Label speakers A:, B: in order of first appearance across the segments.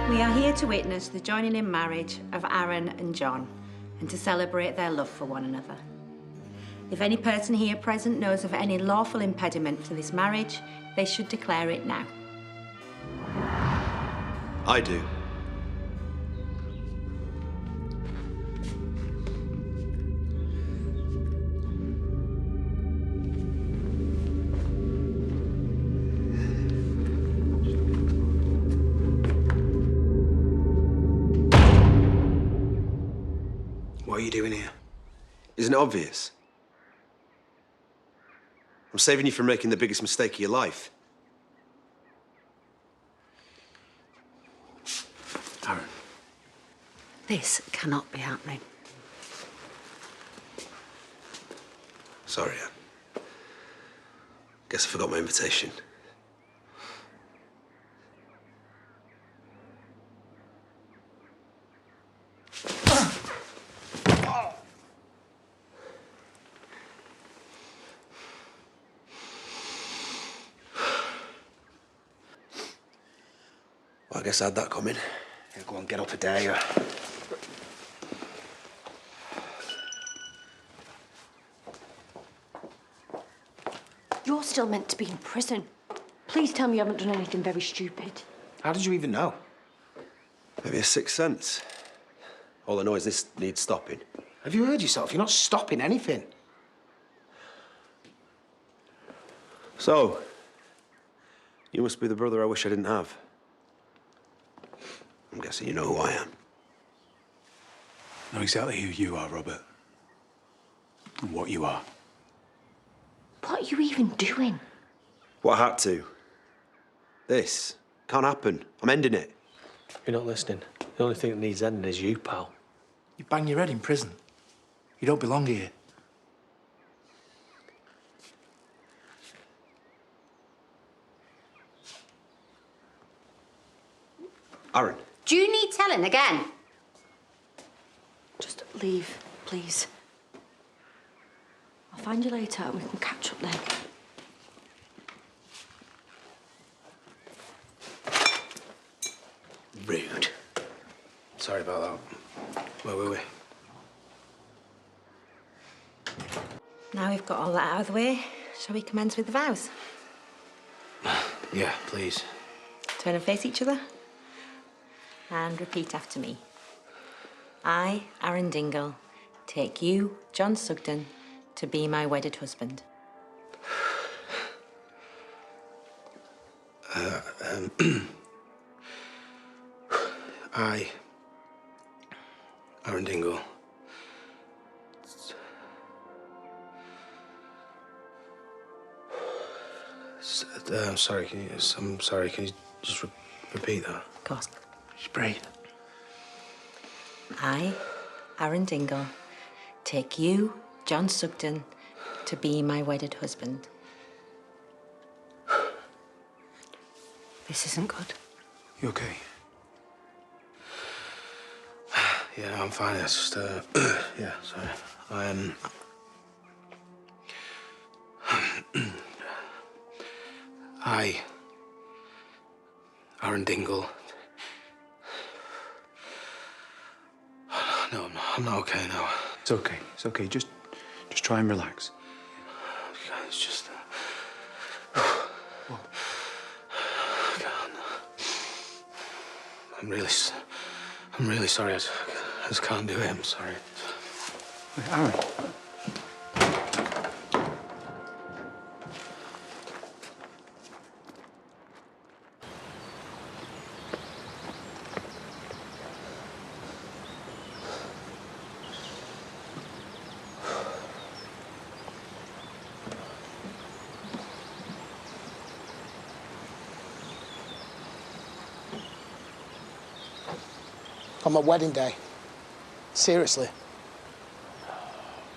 A: We are here to witness the joining in marriage of Aaron and John and to celebrate their love for one another. If any person here present knows of any lawful impediment to this marriage, they should declare it now.
B: I do.
C: What are you doing here?
B: Isn't it obvious? I'm saving you from making the biggest mistake of your life.
C: Aaron.
A: This cannot be happening.
B: Sorry, Anne. Guess I forgot my invitation. Well, I guess I had that coming.
C: Yeah, go on, get up a dare you.
D: You're still meant to be in prison. Please tell me you haven't done anything very stupid.
C: How did you even know?
B: Maybe a sixth sense. All I know is this needs stopping.
C: Have you heard yourself? You're not stopping anything.
B: So, you must be the brother I wish I didn't have. I'm guessing you know who I am.
E: I know exactly who you are, Robert. And what you are.
D: What are you even doing?
B: What I had to. This can't happen. I'm ending it.
F: You're not listening. The only thing that needs ending is you, pal.
G: You bang your head in prison. You don't belong here.
B: Aaron.
H: Do you need telling again?
D: Just leave, please. I'll find you later and we can catch up then.
C: Rude. Sorry about that. Where were we?
A: Now we've got all that out of the way, shall we commence with the vows?
C: Yeah, please.
A: Turn and face each other. And repeat after me. I, Aaron Dingle, take you, John Sugden, to be my wedded husband.
C: I, Aaron Dingle. I'm sorry, can you just repeat that?
A: Of course.
G: Just breathe.
A: I, Aaron Dingle, take you, John Sugden, to be my wedded husband.
D: This isn't good.
E: You okay?
C: Yeah, I'm fine. It's just, yeah, sorry. I, Aaron Dingle. No, I'm not okay now.
E: It's okay. It's okay. Just try and relax.
C: It's just...
E: What?
C: I can't. I'm really sorry. I just can't do it. I'm sorry.
E: Wait, Aaron.
G: On my wedding day. Seriously.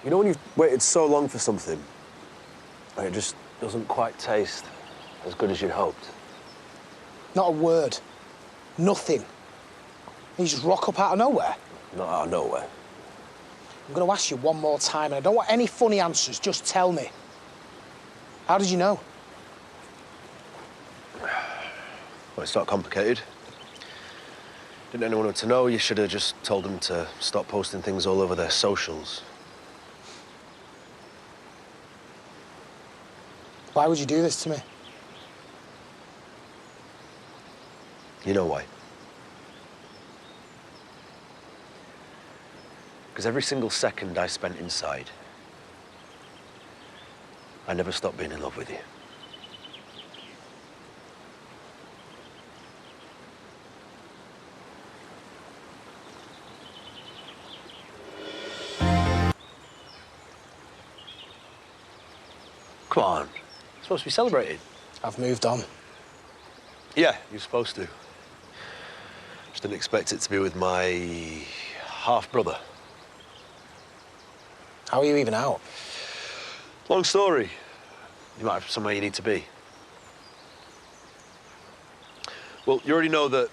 B: You know when you've waited so long for something, and it just doesn't quite taste as good as you'd hoped?
G: Not a word. Nothing. You just rock up out of nowhere.
B: Not out of nowhere.
G: I'm going to ask you one more time, and I don't want any funny answers. Just tell me. How did you know?
B: Well, it's not complicated. Didn't anyone to know? You should have just told them to stop posting things all over their socials.
G: Why would you do this to me?
B: You know why? Because every single second I spent inside, I never stopped being in love with you. Come on. It's supposed to be celebrated.
G: I've moved on.
B: Yeah, you're supposed to. Just didn't expect it to be with my half-brother.
G: How are you even out?
B: Long story. You might have somewhere you need to be. Well, you already know that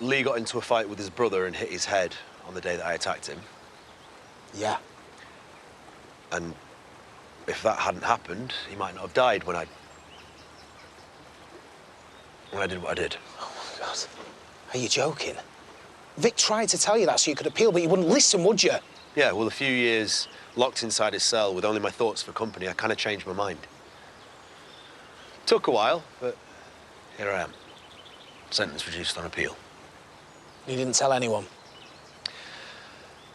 B: Lee got into a fight with his brother and hit his head on the day that I attacked him.
G: Yeah.
B: And if that hadn't happened, he might not have died when I did what I did.
G: Oh, my God. Are you joking? Vic tried to tell you that so you could appeal, but you wouldn't listen, would you?
B: Yeah, well, a few years locked inside his cell with only my thoughts for company, I kind of changed my mind. Took a while, but here I am. Sentence reduced on appeal.
G: You didn't tell anyone?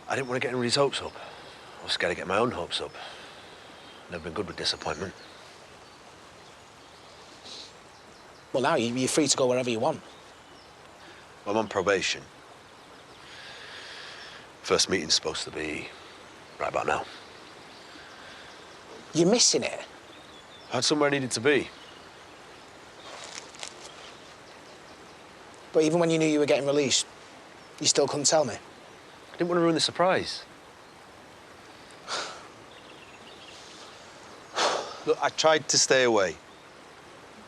B: I didn't want to get anybody's hopes up. I was scared to get my own hopes up. Never been good with disappointment.
G: Well, now you're free to go wherever you want.
B: I'm on probation. First meeting's supposed to be right about now.
G: You're missing it.
B: I had somewhere I needed to be.
G: But even when you knew you were getting released, you still couldn't tell me?
B: I didn't want to ruin the surprise. Look, I tried to stay away.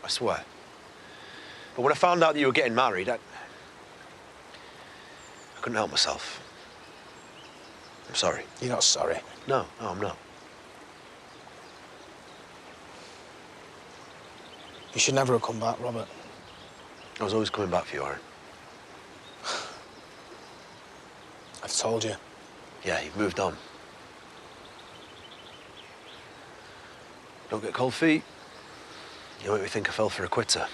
B: I swear. But when I found out that you were getting married, I couldn't help myself. I'm sorry.
G: You're not sorry.
B: No, I'm not.
G: You should never have come back, Robert.
B: I was always coming back for you, Aaron.
G: I've told you.
B: Yeah, you've moved on. Don't get cold feet. You make me think I fell for a quitter.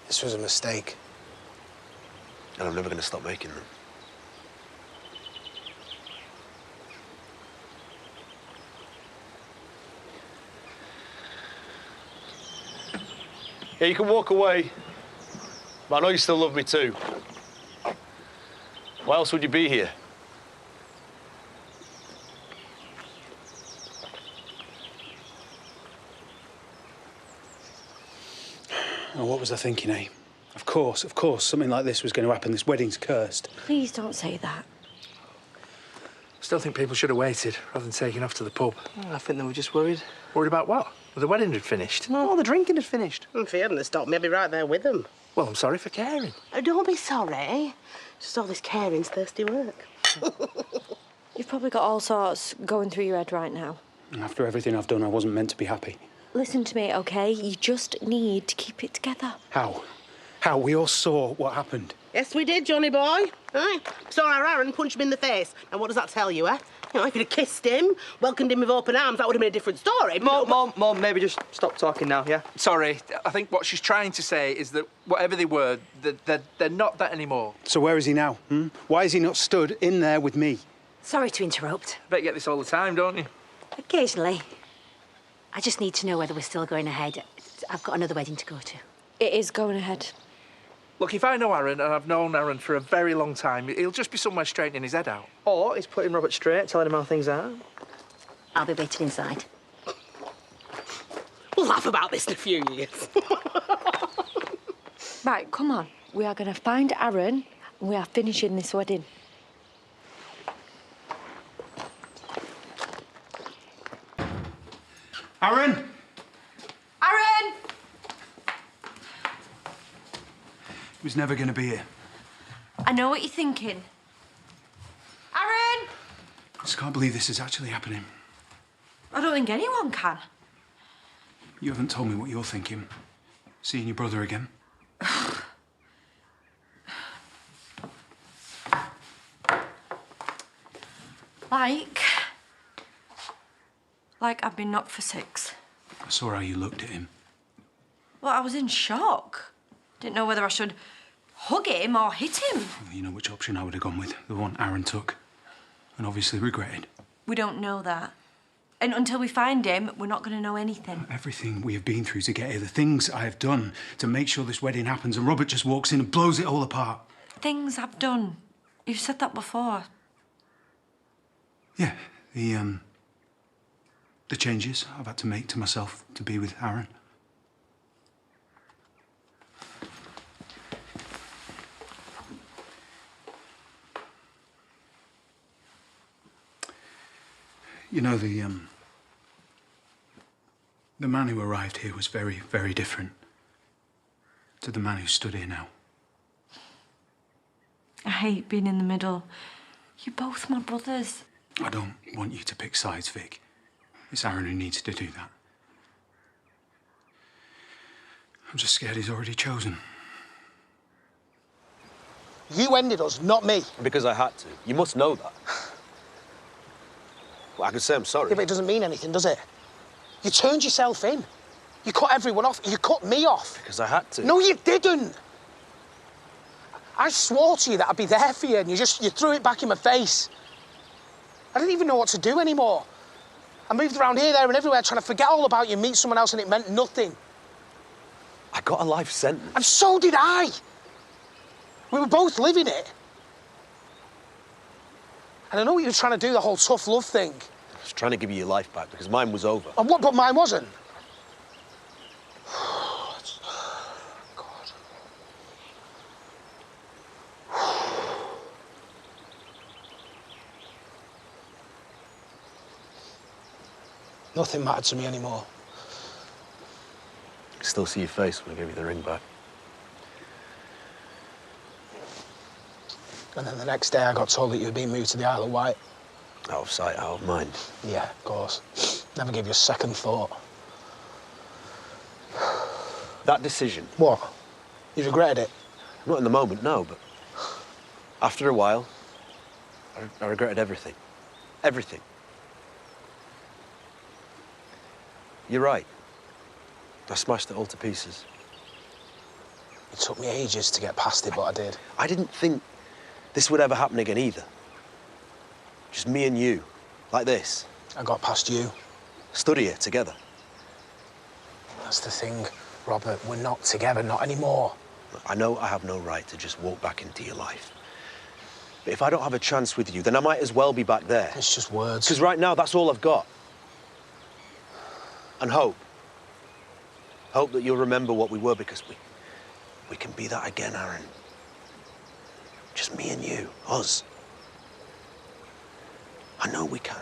G: This was a mistake.
B: And I'm never going to stop making them. Yeah, you can walk away, but I know you still love me too. Why else would you be here?
E: Oh, what was I thinking, eh? Of course, something like this was going to happen. This wedding's cursed.
D: Please don't say that.
C: Still think people should have waited rather than taking off to the pub.
F: I think they were just worried.
C: Worried about what? Well, the wedding had finished.
F: No, the drinking had finished.
I: If he hadn't have stopped me, I'd be right there with them.
C: Well, I'm sorry for caring.
I: Don't be sorry. Just all this caring's thirsty work.
D: You've probably got all sorts going through your head right now.
E: After everything I've done, I wasn't meant to be happy.
D: Listen to me, OK? You just need to keep it together.
E: How? How? We all saw what happened.
I: Yes, we did, Johnny boy. Aye. Saw our Aaron punch him in the face. And what does that tell you, eh? You know, if you'd have kissed him, welcomed him with open arms, that would have been a different story.
F: Mom, maybe just stop talking now, yeah?
J: Sorry, I think what she's trying to say is that whatever they were, they're not that anymore.
E: So where is he now? Why is he not stood in there with me?
A: Sorry to interrupt.
J: I bet you get this all the time, don't you?
A: Occasionally. I just need to know whether we're still going ahead. I've got another wedding to go to.
D: It is going ahead.
J: Look, if I know Aaron, and I've known Aaron for a very long time, he'll just be somewhere straightening his head out.
F: Or he's putting Robert straight, telling him how things are.
A: I'll be waiting inside.
I: We'll laugh about this in a few years.
D: Right, come on. We are going to find Aaron and we are finishing this wedding.
E: Aaron!
D: Aaron!
E: He was never going to be here.
D: I know what you're thinking. Aaron!
E: I just can't believe this is actually happening.
D: I don't think anyone can.
E: You haven't told me what you're thinking. Seeing your brother again.
D: Like I've been knocked for 6.
E: I saw how you looked at him.
D: Well, I was in shock. Didn't know whether I should hug him or hit him.
E: Well, you know which option I would have gone with. The one Aaron took. And obviously regretted.
D: We don't know that. And until we find him, we're not going to know anything.
E: Everything we have been through to get here, the things I have done to make sure this wedding happens, and Robert just walks in and blows it all apart.
D: Things I've done. You've said that before.
E: Yeah, the changes I've had to make to myself to be with Aaron. You know, the man who arrived here was very, very different to the man who stood here now.
D: I hate being in the middle. You're both my brothers.
E: I don't want you to pick sides, Vic. It's Aaron who needs to do that. I'm just scared he's already chosen.
G: You ended us, not me.
B: Because I had to. You must know that. Well, I could say I'm sorry.
G: Yeah, but it doesn't mean anything, does it? You turned yourself in. You cut everyone off. You cut me off.
B: Because I had to.
G: No, you didn't. I swore to you that I'd be there for you, and you threw it back in my face. I didn't even know what to do anymore. I moved around here, there, and everywhere trying to forget all about you, meet someone else, and it meant nothing.
B: I got a life sentence.
G: And so did I. We were both living it. And I know what you were trying to do, the whole tough love thing.
B: I was trying to give you your life back because mine was over.
G: And what? But mine wasn't. God. Nothing mattered to me anymore.
B: I can still see your face when I gave you the ring back.
G: And then the next day I got told that you were being moved to the Isle of Wight.
B: Out of sight, out of mind.
G: Yeah, of course. Never gave you a second thought.
B: That decision.
G: What? You regretted it?
B: Not in the moment, no, but after a while, I regretted everything. Everything. You're right. I smashed it all to pieces.
G: It took me ages to get past it, but I did.
B: I didn't think this would ever happen again either. Just me and you, like this.
G: I got past you.
B: Stood here together.
G: That's the thing, Robert. We're not together, not anymore.
B: I know I have no right to just walk back into your life. But if I don't have a chance with you, then I might as well be back there.
G: It's just words.
B: Because right now, that's all I've got. And hope. Hope that you'll remember what we were, because we can be that again, Aaron. Just me and you, us. I know we can.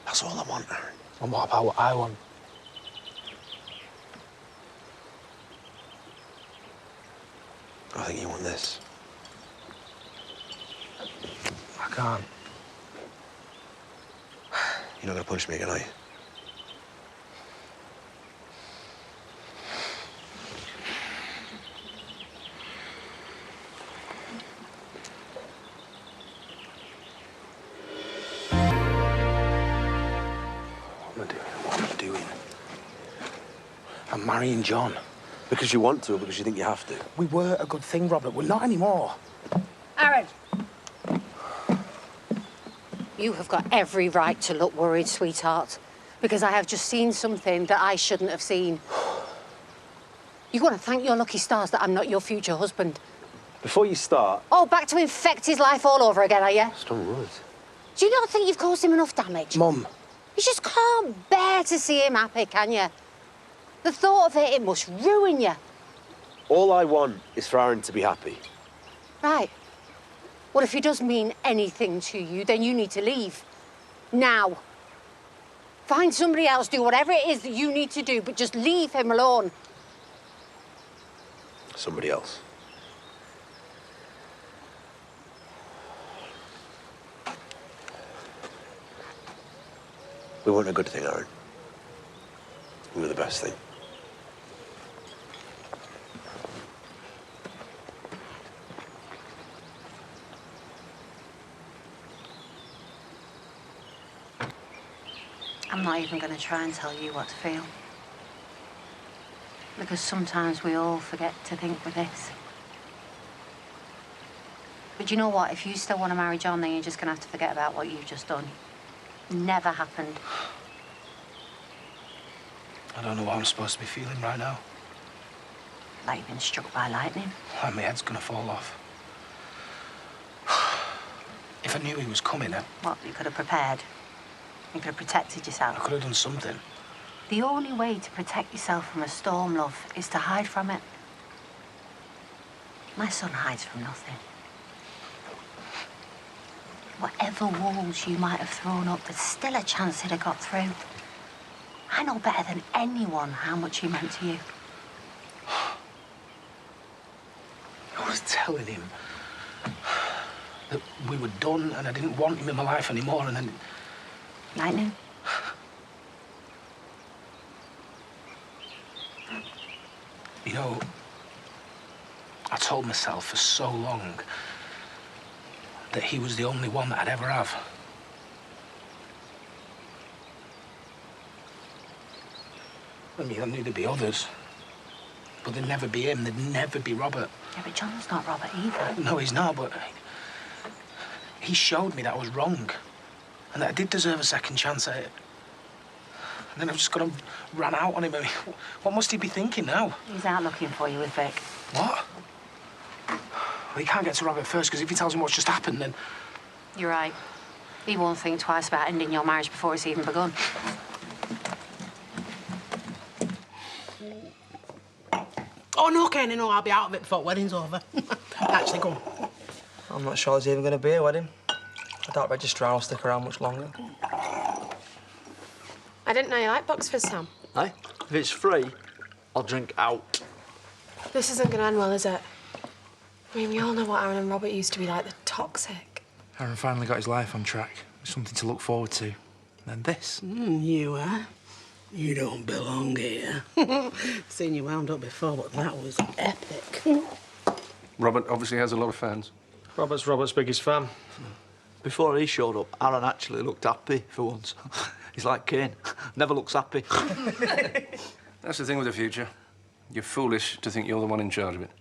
B: That's all I want, Aaron.
G: And what about what I want?
B: I think you want this.
G: I can't.
B: You're not gonna punch me again, are you? What am I doing?
G: I'm marrying John.
B: Because you want to, or because you think you have to?
G: We were a good thing, Robert. We're not anymore.
H: Aaron. You have got every right to look worried, sweetheart, because I have just seen something that I shouldn't have seen. You want to thank your lucky stars that I'm not your future husband.
B: Before you start...
H: Oh, back to infect his life all over again, are you?
B: Strong words.
H: Do you not think you've caused him enough damage?
G: Mum.
H: You just can't bear to see him happy, can you? The thought of it must ruin you.
B: All I want is for Aaron to be happy.
H: Right. Well, if he does mean anything to you, then you need to leave. Now. Find somebody else, do whatever it is that you need to do, but just leave him alone.
B: Somebody else. We weren't a good thing, Aaron. We were the best thing.
H: not even going to try and tell you what to feel. Because sometimes we all forget to think with this. But you know what? If you still want to marry John, then you're just going to have to forget about what you've just done. Never happened.
G: I don't know what I'm supposed to be feeling right now.
H: Like you've been struck by lightning.
G: Like my head's gonna fall off. If I knew he was coming, then
H: What, you could have prepared? You could have protected
G: I
H: yourself?
G: could have done something.
H: The only way to protect yourself from a storm, love, is to hide from it. My son hides from nothing. Whatever walls you might have thrown up, there's still a chance he'd have got through. I know better than anyone how much he meant to you.
G: I was telling him that we were done and I didn't want him in my life anymore, and then...
H: Lightning?
G: You know, I told myself for so long that he was the only one that I'd ever have. I mean, I knew there'd be others, but there'd never be him, there'd never be Robert.
H: Yeah, but John's not Robert either.
G: No, he's not, but he showed me that I was wrong and that I did deserve a second chance at it. And then I've just got to run out on him. I mean, what must he be thinking now?
H: He's out looking for you with Vic.
G: What? Well, he can't get to Robert first, because if he tells him what's just happened, then...
H: You're right. He won't think twice about ending your marriage before it's even begun.
I: Oh, no, Kenny, no, I'll be out of it before wedding's over. Actually, go on.
K: I'm not sure there's even going to be a wedding. I doubt Registrar will stick around much longer.
L: I didn't know you liked Boxford, Sam.
F: Aye? If it's free, I'll drink out.
L: This isn't going to end well, is it? I mean, we all know what Aaron and Robert used to be like. They're toxic.
C: Aaron finally got his life on track. Something to look forward to. And then this.
I: You don't belong here. Seen you wound up before, but that was epic.
M: Robert obviously has a lot of fans.
F: Robert's biggest fan. Before he showed up, Aaron actually looked happy for once. He's like Kane. Never looks happy.
M: That's the thing with the future. You're foolish to think you're the one in charge of it.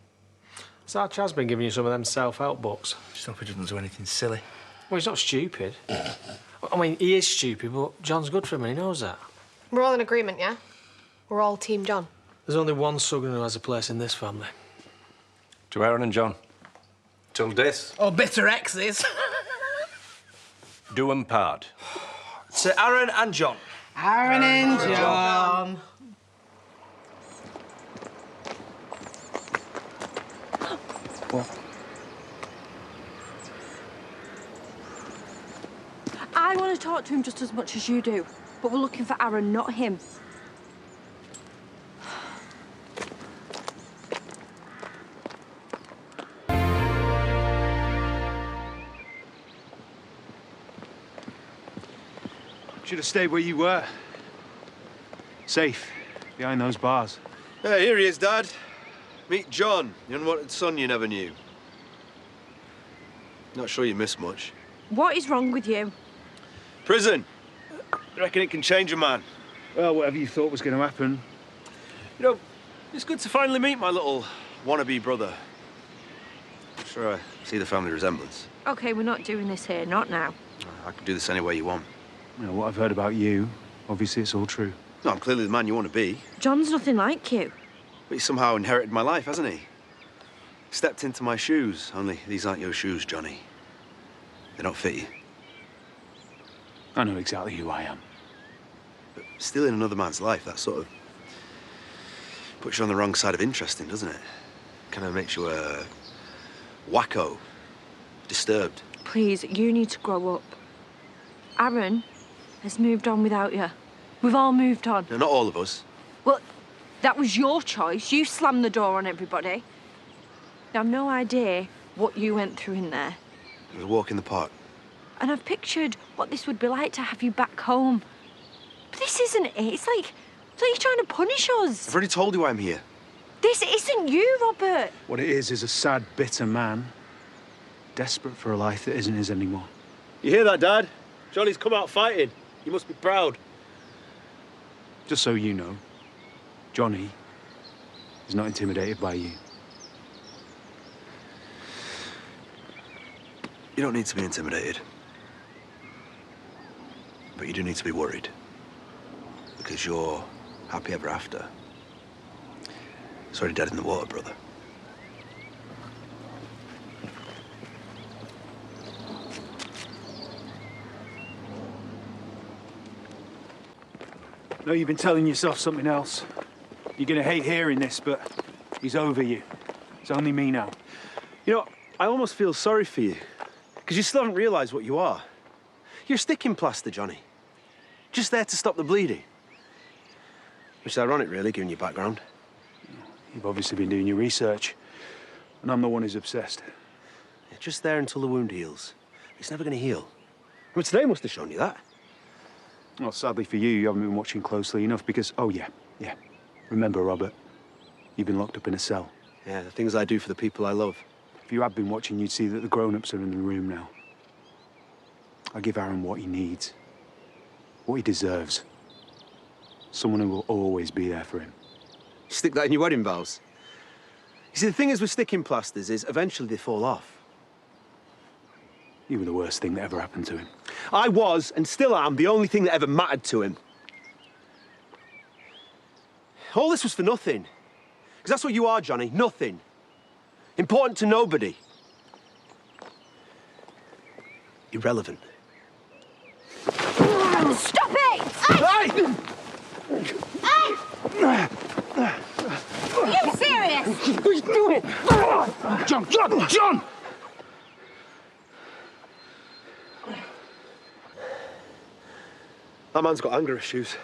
N: So Chad's been giving you some of them self-help books.
C: Just hope he doesn't do anything silly.
N: Well, he's not stupid. I mean, he is stupid, but John's good for him and he knows that.
L: We're all in agreement, yeah? We're all Team John.
N: There's only one Sugden who has a place in this family.
M: To Aaron and John. Till death.
I: Or bitter exes.
M: Do 'em part.
F: To Aaron and John.
I: Aaron and John.
M: What?
D: I want to talk to him just as much as you do, but we're looking for Aaron, not him.
E: Should have stayed where you were. Safe, behind those bars.
B: Hey, here he is, Dad. Meet John, the unwanted son you never knew. Not sure you missed much.
D: What is wrong with you?
B: Prison. I reckon it can change a man.
E: Well, whatever you thought was going to happen.
B: You know, it's good to finally meet my little wannabe brother. I'm sure I see the family resemblance.
D: OK, we're not doing this here, not now.
B: I can do this any way you want.
E: You know, what I've heard about you, obviously it's all true.
B: No, I'm clearly the man you want to be.
D: John's nothing like you.
B: But he's somehow inherited my life, hasn't he? Stepped into my shoes, only these aren't your shoes, Johnny. They don't fit you.
E: I know exactly who I am.
B: But stealing another man's life, that sort of puts you on the wrong side of interesting, doesn't it? Kind of makes you a wacko, disturbed.
D: Please, you need to grow up. Aaron has moved on without you. We've all moved on.
B: No, not all of us.
D: Well, that was your choice. You slammed the door on everybody. I've no idea what you went through in there.
B: It was a walk in the park.
D: And I've pictured what this would be like to have you back home. But this isn't it. It's like you're trying to punish us.
B: I've already told you why I'm here.
D: This isn't you, Robert.
E: What it is a sad, bitter man, desperate for a life that isn't his anymore.
B: You hear that, Dad? Johnny's come out fighting. You must be proud.
E: Just so you know, Johnny is not intimidated by you.
B: You don't need to be intimidated. But you do need to be worried. Because your happy ever after is already dead in the water, brother.
E: No, you've been telling yourself something else. You're gonna hate hearing this, but he's over you. It's only me now.
B: You know, I almost feel sorry for you. Because you still haven't realised what you are. You're a sticking plaster, Johnny. Just there to stop the bleeding. Which is ironic, really, given your background.
E: You've obviously been doing your research, and I'm the one who's obsessed.
B: Yeah, just there until the wound heals. It's never going to heal. But today must have shown you that.
E: Well, sadly for you, you haven't been watching closely enough because, oh, yeah. Remember, Robert, you've been locked up in a cell.
B: Yeah, the things I do for the people I love.
E: If you had been watching, you'd see that the grown-ups are in the room now. I give Aaron what he needs, what he deserves. Someone who will always be there for him.
B: Stick that in your wedding vows. You see, the thing is with sticking plasters is eventually they fall off.
E: You were the worst thing that ever happened to him.
B: I was, and still am, the only thing that ever mattered to him. All this was for nothing. Because that's what you are, Johnny, nothing. Important to nobody. Irrelevant.
H: Stop it!
B: Hey!
H: Are you serious?
G: What are you doing? John!
B: That man's got anger issues.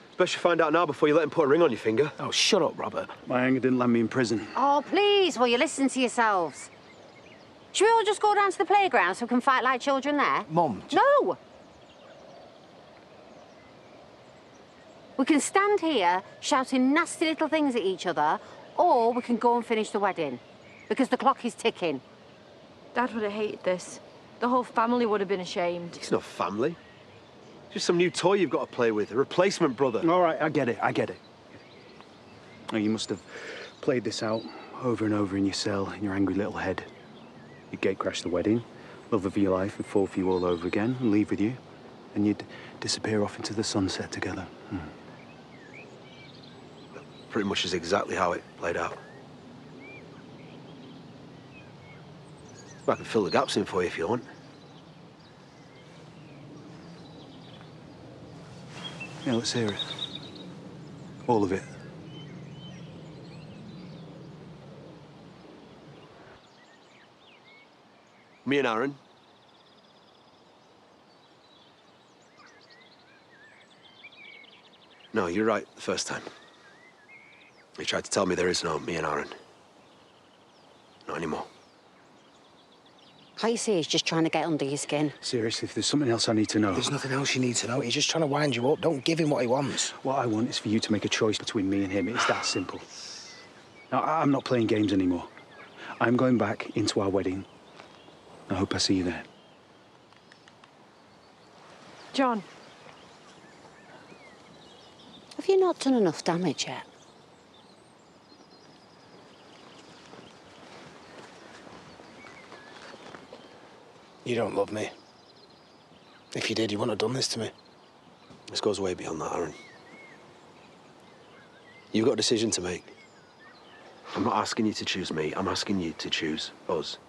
B: It's best you find out now before you let him put a ring on your finger.
G: Oh, shut up, Robert.
E: My anger didn't land me in prison.
H: Oh, please, will you listen to yourselves? Should we all just go down to the playground so we can fight like children there?
G: Mum.
H: No! We can stand here shouting nasty little things at each other, or we can go and finish the wedding, because the clock is ticking.
D: Dad would have hated this. The whole family would have been ashamed.
B: It's not family. Just some new toy you've got to play with, a replacement brother.
E: All right, I get it. Oh, you must have played this out over and over in your cell, in your angry little head. You'd gatecrash the wedding, love of your life would fall for you all over again and leave with you, and you'd disappear off into the sunset together.
B: Pretty much is exactly how it played out. I can fill the gaps in for you if you want.
E: Yeah, let's hear it. All of it.
B: Me and Aaron. No, you're right the first time. You tried to tell me there is no me and Aaron. Not anymore.
H: Like you say, he's just trying to get under your skin.
E: Seriously, if there's something else I need to know...
G: There's nothing else you need to know. He's just trying to wind you up. Don't give him what he wants.
E: What I want is for you to make a choice between me and him. It's that simple. Now, I'm not playing games anymore. I'm going back into our wedding. I hope I see you there.
D: John.
H: Have you not done enough damage yet?
G: You don't love me. If you did, you wouldn't have done this to me.
B: This goes way beyond that, Aaron. You've got a decision to make. I'm not asking you to choose me. I'm asking you to choose us.